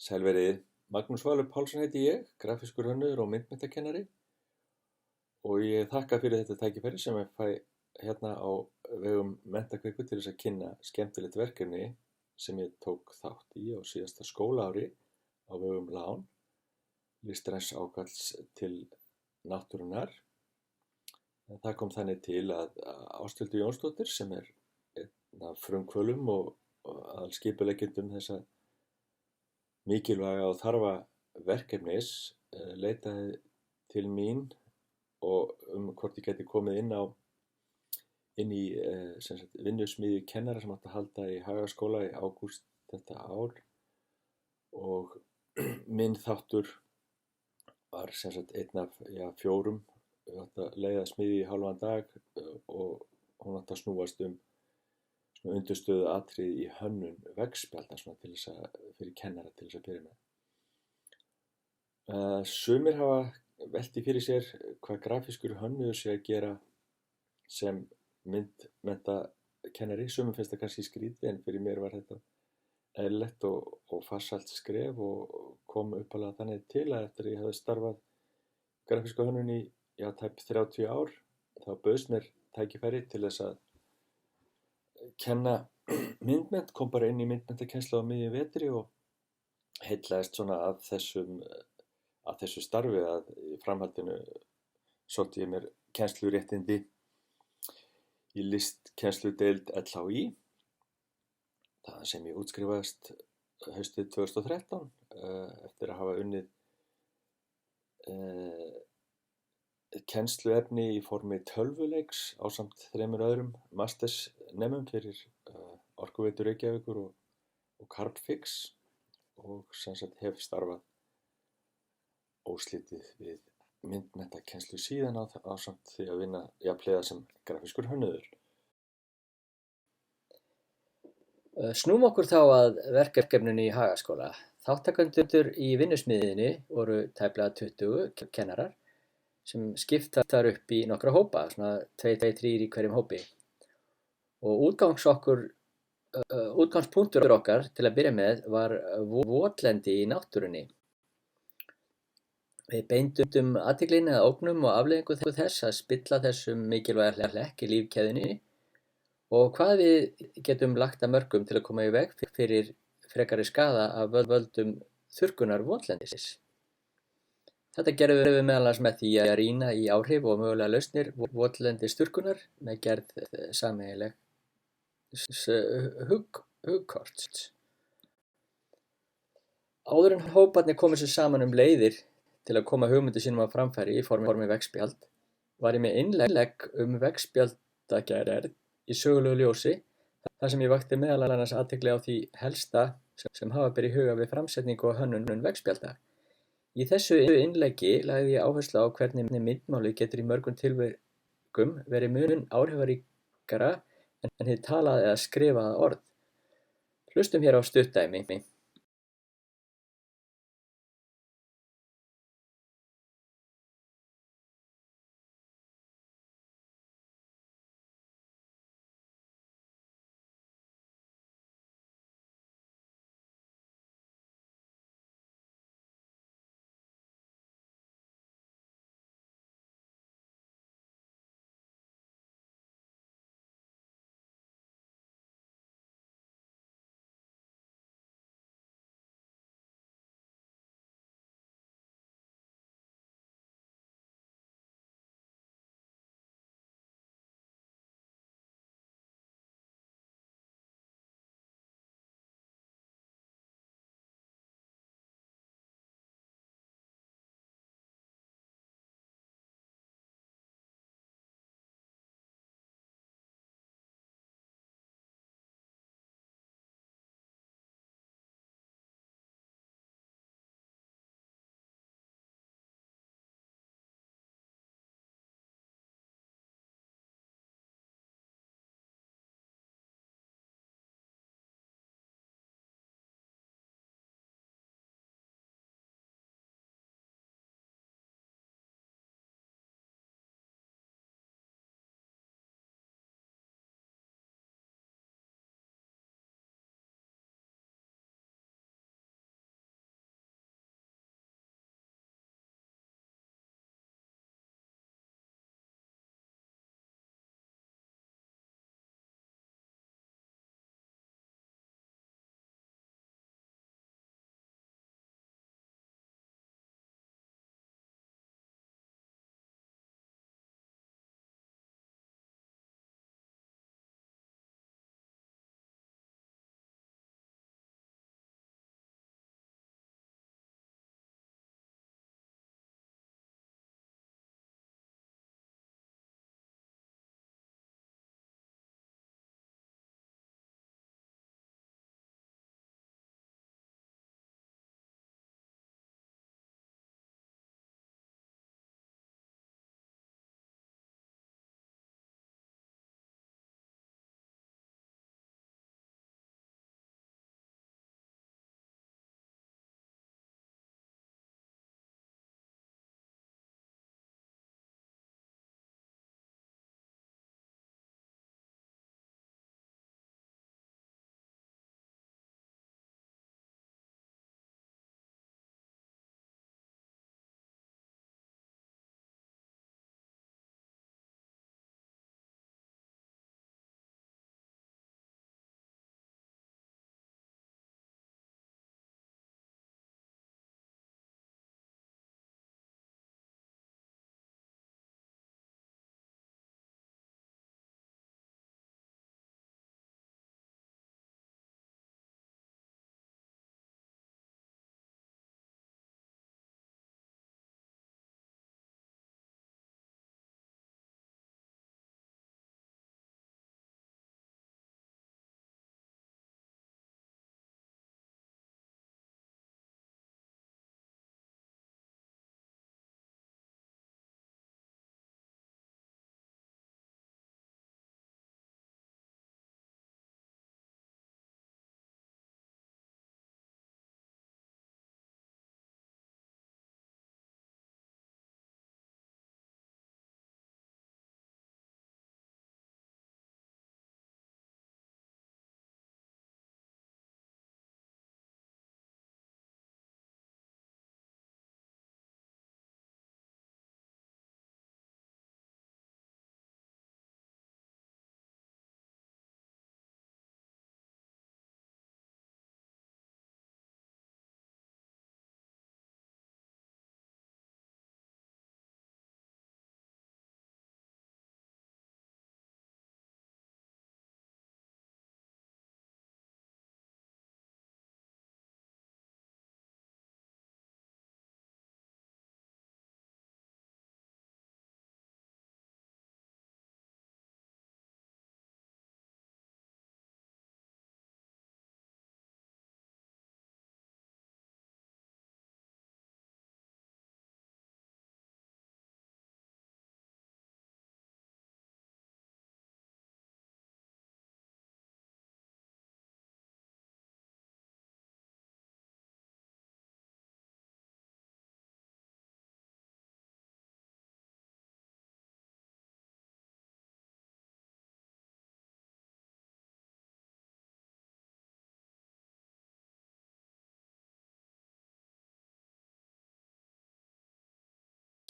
Sæl verið. Magnús Valur Pálsson heiti ég, grafískur hönnuður og myndmenntakennari og ég þakka fyrir þetta tækifæri sem ég fæ hérna á vegum Menntakviku til þess að kynna skemmtilegt verkefni sem ég tók þátt í á síðasta skólaári á vegum LÁN, listræns ákalls til náttúrunnar. En það kom þannig til að Ásthildur Jónsdóttir sem er einn af frumkvöðlum og aðalskipuleggjendum þessa mikilvæga og þarfa verkefnis leitaði til mín og hvort ég gæti komið inn í vinnusmiðju kennara sem átti að halda í Hagaskóla í ágúst þetta ár og minn þáttur var einn af fjórum. Ég átti að leiða smiðju í hálfan dag og hún átti að snúast undirstöðu atriði í hönnun veggspjalda fyrir kennara til þess að byrja með. Sumir hafa velti fyrir sér hvað grafískur hönnuður sé að gera sem myndmenntakennari. Sumum finnst það kannski skrítið en fyrir mér var þetta eðlilegt og farsælt skref og kom upphaflega þannig til að eftir að ég hefði starfað grafíska hönnun í tæp 30 ár þá bauðst mér tækifæri til þess að kenna myndmennt, kom bara inn í myndmenntakennslu á miðjum vetri og heillaðist af þessu starfi að í framhaldinu sótti ég mér kennsluréttindi í listkennslu-deild LHÍ, það sem ég útskrifaðist haustið 2013 eftir að hafa unnið kennsluefni í formi tölvuleiks ásamt 3 öðrum mastersnemum fyrir Orkuveitu Reykjavíkur og Carbfix og hef starfað óslitið við myndmenntakennslu síðan ásamt því að vinna jafnhliða sem grafískur hönnuður. Snúum okkur þá að verkefninu í Hagaskóla. Þátttakendur í vinnusmiðjunni voru tæplega 20 kennarar sem skiptar upp í nokkra hópa, 2-3 í hverjum hópi. Og útgangspunktur okkar til að byrja með var votlendi í náttúrunni. Við beindum athyglinni að ógnum og afleiðingum þess að spilla þessum mikilvæga hlekk í lífkeðjunni og hvað við getum lagt að mörkum til að koma í veg fyrir frekari skaða af völdum þurrkunar votlendis. Þetta gerðum við meðal annars með því að rýna í áhrif og mögulega lausnir votlendisþurrkunar með gerð sameiginlegs hugkorts. Áður en hóparnir komu sér saman leiðir til að koma hugmyndum sínum á framfæri í formi veggspjald, var ég með innlegg veggspjaldagerð í sögulegu ljósi, þar sem ég vakti meðal annars athygli á því helsta sem hafa ber í huga við framsetningu og hönnun veggspjalda. Í þessu innleggi lagði ég áherslu á hvernig myndmálið getur í mörgum tilvikum verið mun áhrifaríkara en hið talaða eða skrifaða orð. Hlustum hér á stutt dæmi.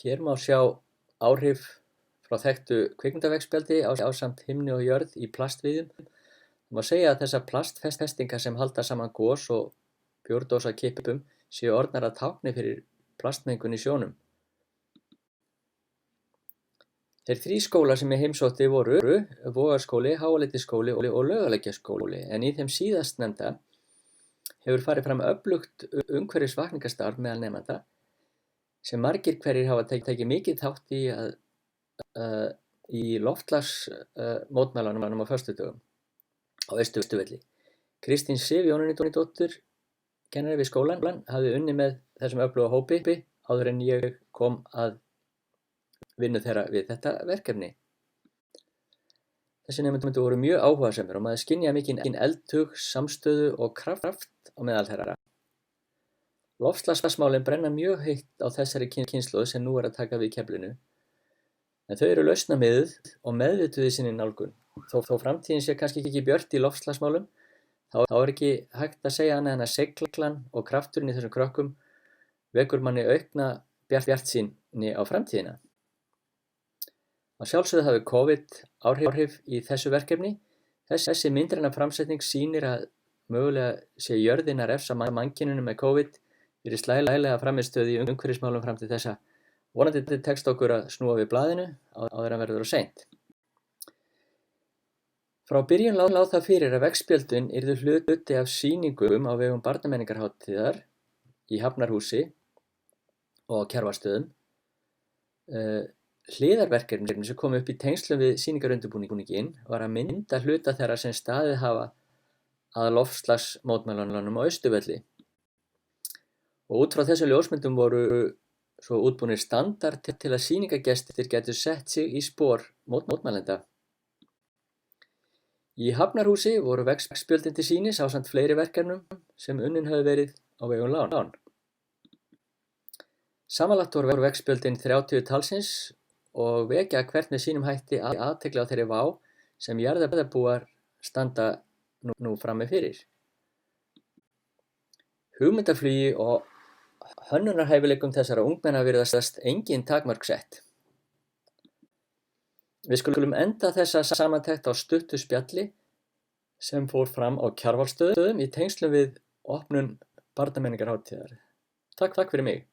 Hér má sjá áhrif frá þekktu kvikmyndaveggspjaldi ásamt himni og jörð í plastviðjum. Það má segja að þessar plastfestingar sem halda saman gos og bjórdósakippum séu orðnar að tákni fyrir plastmengun í sjónum. Þeir 3 skólar sem ég heimsótti voru Vogaskóli, Háaleitiskóli og Laugalækjarskóli, en í þeim síðastnefnda hefur farið fram öflugt umhverfisvakningastarf meðal nemenda sem margir hverjir hafa tekið mikið þátt í loftslagsmótmælunum á föstudögum á Austurvelli. Kristín Sif Jónídóttir, kennari við skólann, hafði unnið með þessum öfluga hópi áður en ég kom að vinnu þeirra við þetta verkefni. Þessi nemendur voru mjög áhugasamir og maður skynjaði mikinn eldhug, samstöðu og kraft á meðal þeirra. Loftslagsmálin brenna mjög heitt á þessari kynslóð sem nú er að taka við keflinu, en þau eru lausnamiðuð og meðvituð í sinni nálgun. Þó framtíðin sé kannski ekki björt í loftslagsmálum, þá er ekki hægt að segja annað en að seiglan og krafturinn í þessum krökkum vekur manni aukna bjartsýni á framtíðina. Að sjálfsögðu hafi COVID áhrif í þessu verkefni. Þessi myndræna framsetning sýnir að mögulega sé jörðin að refsa mannkyninu með COVID fyrir slælega frammistöðu í umhverfismálum fram til þessa. Vonandi tekst okkur að snúa við blaðinu áður en verður of seint. Frá byrjun lá það fyrir að veggspjöldin yrðu hluti af sýningum á vegum barnamenningarhátíðar í Hafnarhúsi og á Kjarvalsstöðum. Hliðarverkefni sem kom upp í tengslum við sýningarundirbúninginn var að mynda hluta þeirra sem staðið hafa að loftslagsmótmælunum á Austurvelli. Og út frá þessu ljósmyndum voru svo útbúnir standar til að sýningargestir gætu sett sig í spor mótmælenda. Í Hafnarhúsi voru veggspjöldin til sýnis ásamt fleiri verkefnum sem unnin höfðu verið á vegum Lán. Samanlagt voru veggspjöldin 30 talsins og vekja hvert með sínum hætti athygli á þeirri vá sem jarðarbúar standa nú frammi fyrir. Hugmyndaflugi og hönnunarhæfileikum þessara ungmenna virðast engin takmörk sett. Við skulum enda þessa samantekt á stuttu spjalli sem fór fram á Kjarvalsstöðum í tengslum við opnun barnamenningarhátíðar. Takk fyrir mig.